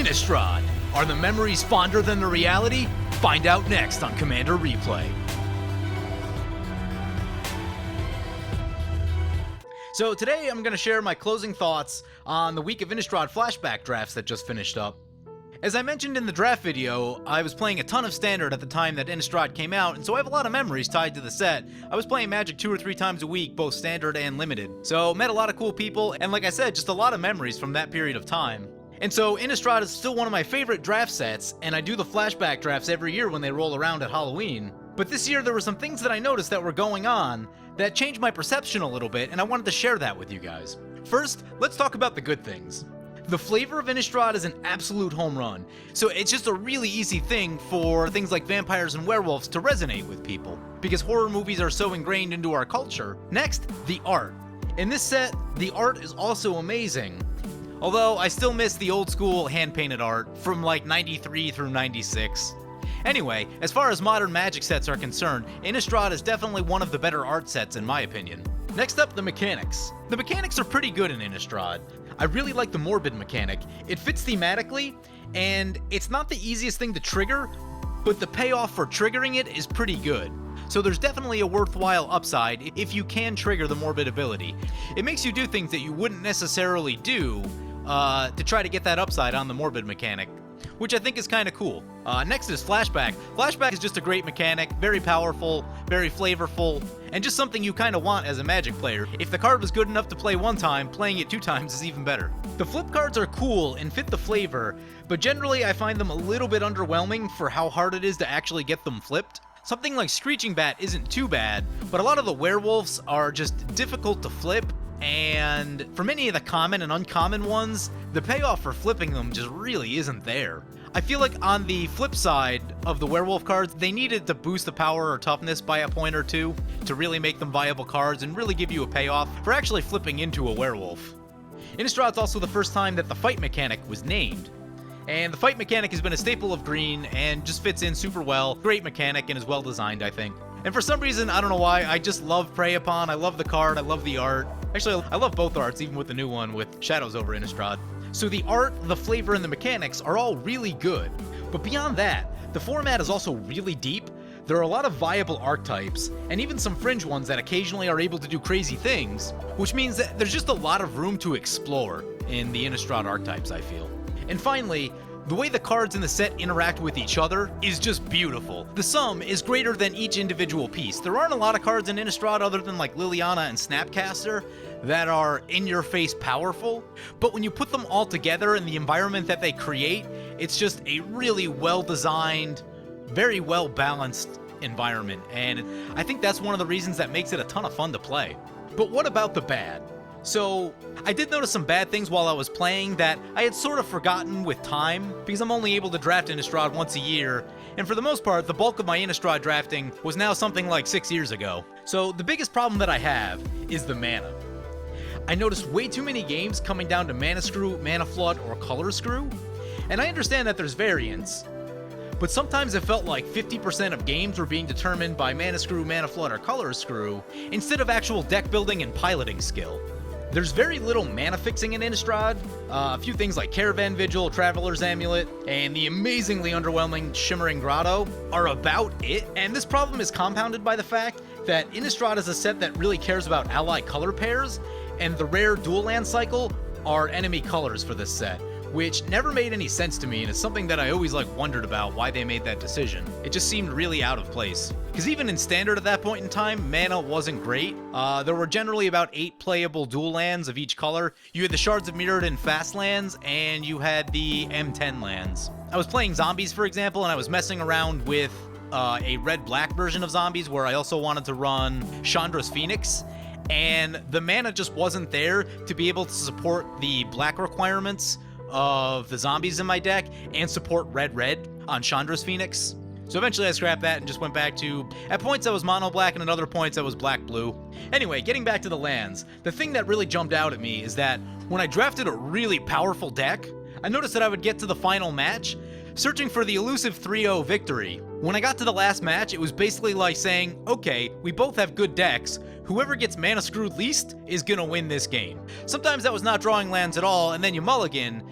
Innistrad. Are the memories fonder than the reality? Find out next on Commander Replay. So today I'm going to share my closing thoughts on the week of Innistrad flashback drafts that just finished up. As I mentioned in the draft video, I was playing a ton of Standard at the time that Innistrad came out, and so I have a lot of memories tied to the set. I was playing Magic 2 or 3 times a week, both Standard and Limited. So met a lot of cool people, and like I said, just a lot of memories from that period of time. And so Innistrad is still one of my favorite draft sets, and I do the flashback drafts every year when they roll around at Halloween. But this year there were some things that I noticed that were going on that changed my perception a little bit, and I wanted to share that with you guys. First, let's talk about the good things. The flavor of Innistrad is an absolute home run, so it's just a really easy thing for things like vampires and werewolves to resonate with people, because horror movies are so ingrained into our culture. Next, the art. In this set, the art is also amazing. Although, I still miss the old school hand-painted art from like 93 through 96. Anyway, as far as modern Magic sets are concerned, Innistrad is definitely one of the better art sets in my opinion. Next up, the mechanics. The mechanics are pretty good in Innistrad. I really like the Morbid mechanic. It fits thematically, and it's not the easiest thing to trigger, but the payoff for triggering it is pretty good. So there's definitely a worthwhile upside if you can trigger the Morbid ability. It makes you do things that you wouldn't necessarily do to try to get that upside on the Morbid mechanic, which I think is kind of cool. Next is Flashback. Flashback is just a great mechanic, very powerful, very flavorful, and just something you kind of want as a Magic player. If the card was good enough to play one time, playing it 2 times is even better. The flip cards are cool and fit the flavor, but generally I find them a little bit underwhelming for how hard it is to actually get them flipped. Something like Screeching Bat isn't too bad, but a lot of the werewolves are just difficult to flip, and for many of the common and uncommon ones, the payoff for flipping them just really isn't there. I feel like on the flip side of the werewolf cards, they needed to boost the power or toughness by a point or 2 to really make them viable cards and really give you a payoff for actually flipping into a werewolf. Innistrad's also the first time that the fight mechanic was named. And the fight mechanic has been a staple of green and just fits in super well. Great mechanic and is well designed, I think. And for some reason, I don't know why, I just love Prey Upon. I love the card, I love the art. Actually, I love both arts, even with the new one with Shadows over Innistrad. So the art, the flavor, and the mechanics are all really good. But beyond that, the format is also really deep. There are a lot of viable archetypes, and even some fringe ones that occasionally are able to do crazy things, which means that there's just a lot of room to explore in the Innistrad archetypes, I feel. And finally, the way the cards in the set interact with each other is just beautiful. The sum is greater than each individual piece. There aren't a lot of cards in Innistrad other than like Liliana and Snapcaster that are in-your-face powerful, but when you put them all together in the environment that they create, it's just a really well-designed, very well-balanced environment, and I think that's one of the reasons that makes it a ton of fun to play. But what about the bad? So, I did notice some bad things while I was playing that I had sort of forgotten with time, because I'm only able to draft Innistrad once a year, and for the most part, the bulk of my Innistrad drafting was now something like 6 years ago. So, the biggest problem that I have is the mana. I noticed way too many games coming down to Mana Screw, Mana Flood, or Color Screw, and I understand that there's variance, but sometimes it felt like 50% of games were being determined by Mana Screw, Mana Flood, or Color Screw, instead of actual deck building and piloting skill. There's very little mana fixing in Innistrad. A few things like Caravan Vigil, Traveler's Amulet, and the amazingly underwhelming Shimmering Grotto are about it, and this problem is compounded by the fact that Innistrad is a set that really cares about ally color pairs, and the rare dual land cycle are enemy colors for this set, which never made any sense to me, and it's something that I always wondered about why they made that decision. It just seemed really out of place. Because even in Standard at that point in time, mana wasn't great. There were generally about 8 playable dual lands of each color. You had the Shards of Mirrodin fast lands, and you had the M10 lands. I was playing zombies, for example, and I was messing around with a red-black version of zombies where I also wanted to run Chandra's Phoenix, and the mana just wasn't there to be able to support the black requirements of the zombies in my deck and support red-red on Chandra's Phoenix. So eventually I scrapped that and just went back to, at points I was mono black and at other points I was black blue. Anyway, getting back to the lands, the thing that really jumped out at me is that when I drafted a really powerful deck, I noticed that I would get to the final match searching for the elusive 3-0 victory. When I got to the last match, it was basically like saying, okay, we both have good decks, whoever gets mana screwed least is gonna win this game. Sometimes that was not drawing lands at all, and then you mulligan,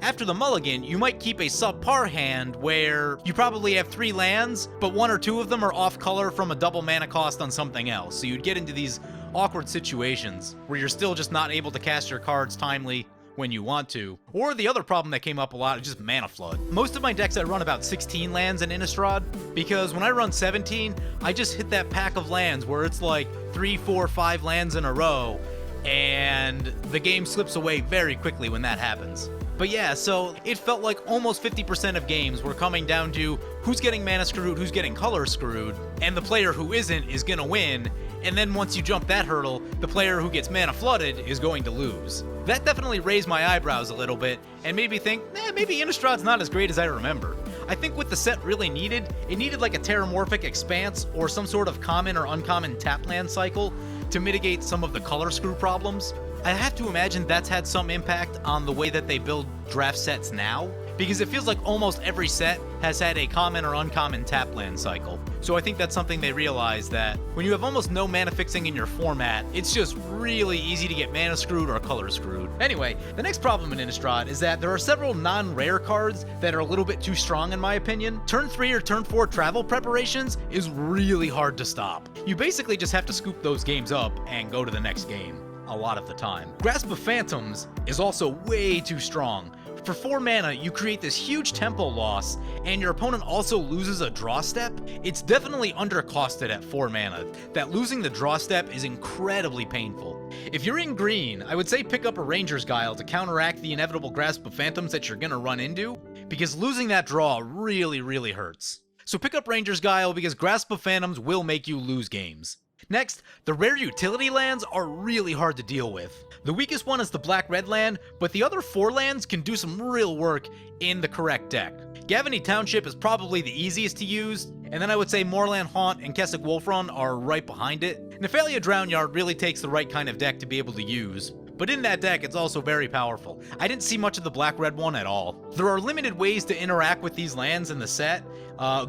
After the mulligan, you might keep a subpar hand where you probably have 3 lands, but 1 or 2 of them are off color from a double mana cost on something else. So you'd get into these awkward situations where you're still just not able to cast your cards timely when you want to. Or the other problem that came up a lot is just mana flood. Most of my decks I run about 16 lands in Innistrad, because when I run 17, I just hit that pack of lands where it's like 3, 4, 5 lands in a row, and the game slips away very quickly when that happens. But yeah, so it felt like almost 50% of games were coming down to who's getting mana screwed, who's getting color screwed, and the player who isn't is gonna win, and then once you jump that hurdle, the player who gets mana flooded is going to lose. That definitely raised my eyebrows a little bit, and made me think, maybe Innistrad's not as great as I remember. I think what the set really needed, it needed like a Terramorphic Expanse or some sort of common or uncommon tap land cycle to mitigate some of the color screw problems. I have to imagine that's had some impact on the way that they build draft sets now, because it feels like almost every set has had a common or uncommon tap land cycle. So I think that's something they realized, that when you have almost no mana fixing in your format, it's just really easy to get mana screwed or color screwed. Anyway, the next problem in Innistrad is that there are several non-rare cards that are a little bit too strong in my opinion. Turn 3 or turn 4 travel preparations is really hard to stop. You basically just have to scoop those games up and go to the next game a lot of the time. Grasp of Phantoms is also way too strong. For 4 mana, you create this huge tempo loss, and your opponent also loses a draw step. It's definitely undercosted at 4 mana. That losing the draw step is incredibly painful. If you're in green, I would say pick up a Ranger's Guile to counteract the inevitable Grasp of Phantoms that you're gonna run into, because losing that draw really hurts. So pick up Ranger's Guile, because Grasp of Phantoms will make you lose games. Next, the rare utility lands are really hard to deal with. The weakest one is the black-red land, but the other 4 lands can do some real work in the correct deck. Gavany Township is probably the easiest to use, and then I would say Moorland Haunt and Kessig Wolfrun are right behind it. Nephalia Drownyard really takes the right kind of deck to be able to use, but in that deck it's also very powerful. I didn't see much of the black-red one at all. There are limited ways to interact with these lands in the set,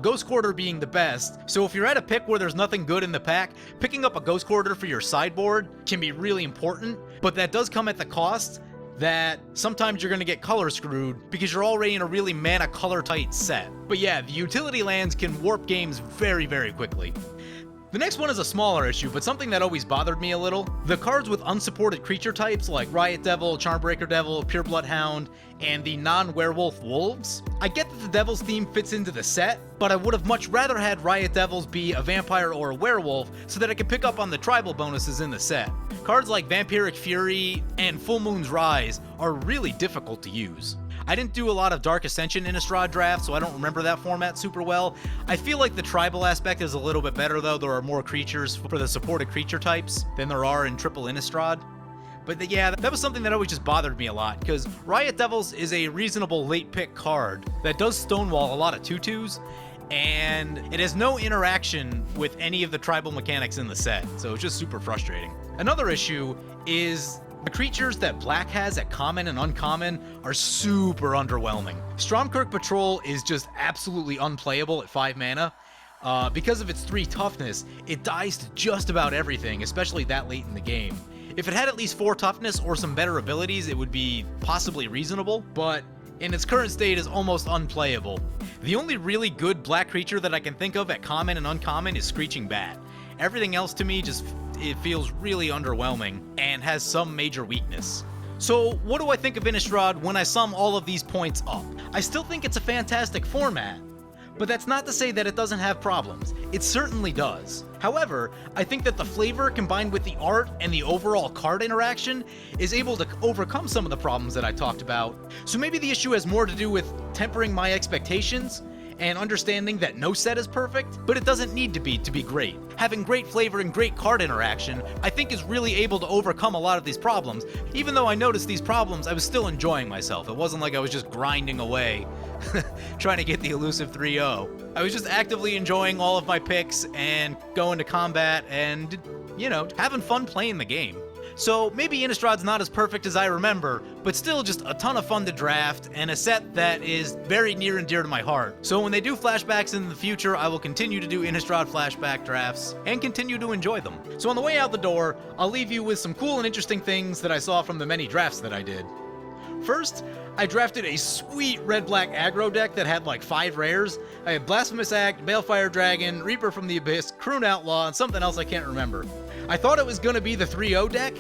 Ghost Quarter being the best, so if you're at a pick where there's nothing good in the pack, picking up a Ghost Quarter for your sideboard can be really important, but that does come at the cost that sometimes you're going to get color screwed because you're already in a really mana color tight set. But yeah, the utility lands can warp games very quickly. The next one is a smaller issue, but something that always bothered me a little. The cards with unsupported creature types like Riot Devil, Charmbreaker Devil, Pureblood Hound, and the non-werewolf wolves. I get that the Devil's theme fits into the set, but I would have much rather had Riot Devils be a vampire or a werewolf so that I could pick up on the tribal bonuses in the set. Cards like Vampiric Fury and Full Moon's Rise are really difficult to use. I didn't do a lot of Dark Ascension Innistrad drafts, so I don't remember that format super well. I feel like the tribal aspect is a little bit better though. There are more creatures for the supported creature types than there are in Triple Innistrad. But yeah, that was something that always just bothered me a lot, because Riot Devils is a reasonable late pick card that does stonewall a lot of 2/2s, and it has no interaction with any of the tribal mechanics in the set, so it's just super frustrating. Another issue is the creatures that Black has at common and uncommon are super underwhelming. Stromkirk Patrol is just absolutely unplayable at 5 mana. Because of its 3 toughness, it dies to just about everything, especially that late in the game. If it had at least 4 toughness or some better abilities, it would be possibly reasonable, but in its current state is almost unplayable. The only really good black creature that I can think of at common and uncommon is Screeching Bat. Everything else to me it feels really underwhelming and has some major weakness. So what do I think of Innistrad when I sum all of these points up? I still think it's a fantastic format, but that's not to say that it doesn't have problems. It certainly does. However, I think that the flavor combined with the art and the overall card interaction is able to overcome some of the problems that I talked about. So maybe the issue has more to do with tempering my expectations and understanding that no set is perfect, but it doesn't need to be great. Having great flavor and great card interaction, I think is really able to overcome a lot of these problems. Even though I noticed these problems, I was still enjoying myself. It wasn't like I was just grinding away, trying to get the elusive 3-0. I was just actively enjoying all of my picks and going to combat and, you know, having fun playing the game. So maybe Innistrad's not as perfect as I remember, but still just a ton of fun to draft, and a set that is very near and dear to my heart. So when they do flashbacks in the future, I will continue to do Innistrad flashback drafts, and continue to enjoy them. So on the way out the door, I'll leave you with some cool and interesting things that I saw from the many drafts that I did. First, I drafted a sweet red-black aggro deck that had like 5 rares. I had Blasphemous Act, Balefire Dragon, Reaper from the Abyss, Croon Outlaw, and something else I can't remember. I thought it was going to be the 3-0 deck.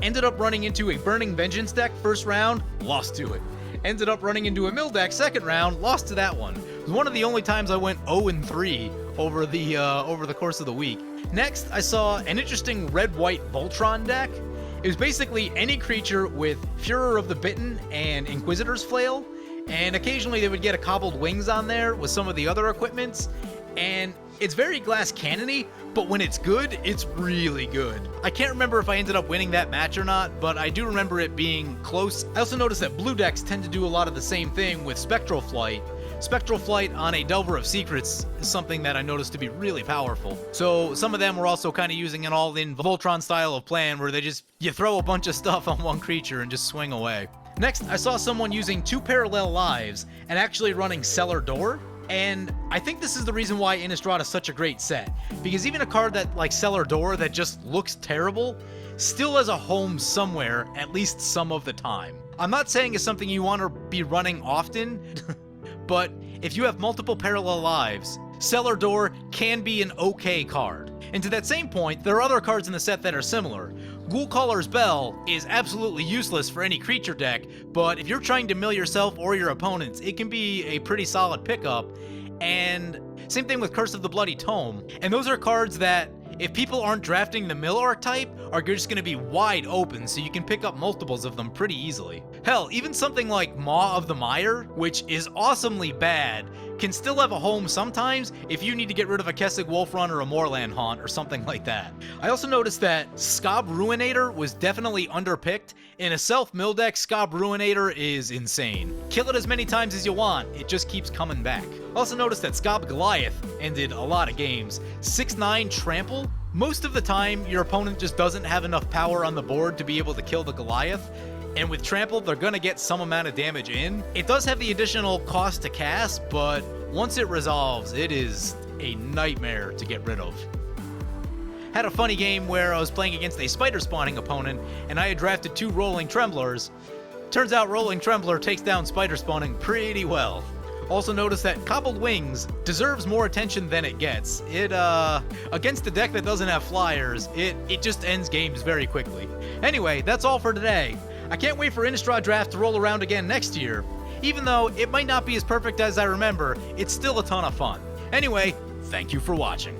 Ended up running into a Burning Vengeance deck first round, lost to it. Ended up running into a Mill deck second round, lost to that one. It was one of the only times I went 0-3 over the course of the week. Next, I saw an interesting red-white Voltron deck. It was basically any creature with Furor of the Bitten and Inquisitor's Flail, and occasionally they would get a Cobbled Wings on there with some of the other equipments, and it's very glass cannony, but when it's good, it's really good. I can't remember if I ended up winning that match or not, but I do remember it being close. I also noticed that blue decks tend to do a lot of the same thing with Spectral Flight. Spectral Flight on a Delver of Secrets is something that I noticed to be really powerful. So some of them were also kind of using an all-in Voltron style of plan where you throw a bunch of stuff on one creature and just swing away. Next, I saw someone using 2 Parallel Lives and actually running Cellar Door. And I think this is the reason why Innistrad is such a great set, because even a card that like Cellar Door that just looks terrible still has a home somewhere, at least some of the time. I'm not saying it's something you want to be running often, but if you have multiple Parallel Lives, Cellar Door can be an okay card. And to that same point, there are other cards in the set that are similar. Ghoulcaller's Bell is absolutely useless for any creature deck, but if you're trying to mill yourself or your opponents, it can be a pretty solid pickup. And same thing with Curse of the Bloody Tome. And those are cards that, if people aren't drafting the mill archetype, are just going to be wide open, so you can pick up multiples of them pretty easily. Hell, even something like Maw of the Mire, which is awesomely bad, can still have a home sometimes if you need to get rid of a Kessig Wolfrun or a Moorland Haunt or something like that. I also noticed that Skob Ruinator was definitely underpicked. In a self-mill deck, Skob Ruinator is insane. Kill it as many times as you want, it just keeps coming back. Also noticed that Skob Goliath ended a lot of games. 6/9 Trample. Most of the time, your opponent just doesn't have enough power on the board to be able to kill the Goliath. And with Trample, they're gonna get some amount of damage in. It does have the additional cost to cast, but once it resolves, it is a nightmare to get rid of. Had a funny game where I was playing against a spider spawning opponent, and I had drafted 2 Rolling Tremblers. Turns out Rolling Trembler takes down spider spawning pretty well. Also notice that Cobbled Wings deserves more attention than it gets. It, against a deck that doesn't have flyers, it just ends games very quickly. Anyway, that's all for today. I can't wait for Innistrad Draft to roll around again next year. Even though it might not be as perfect as I remember, it's still a ton of fun. Anyway, thank you for watching.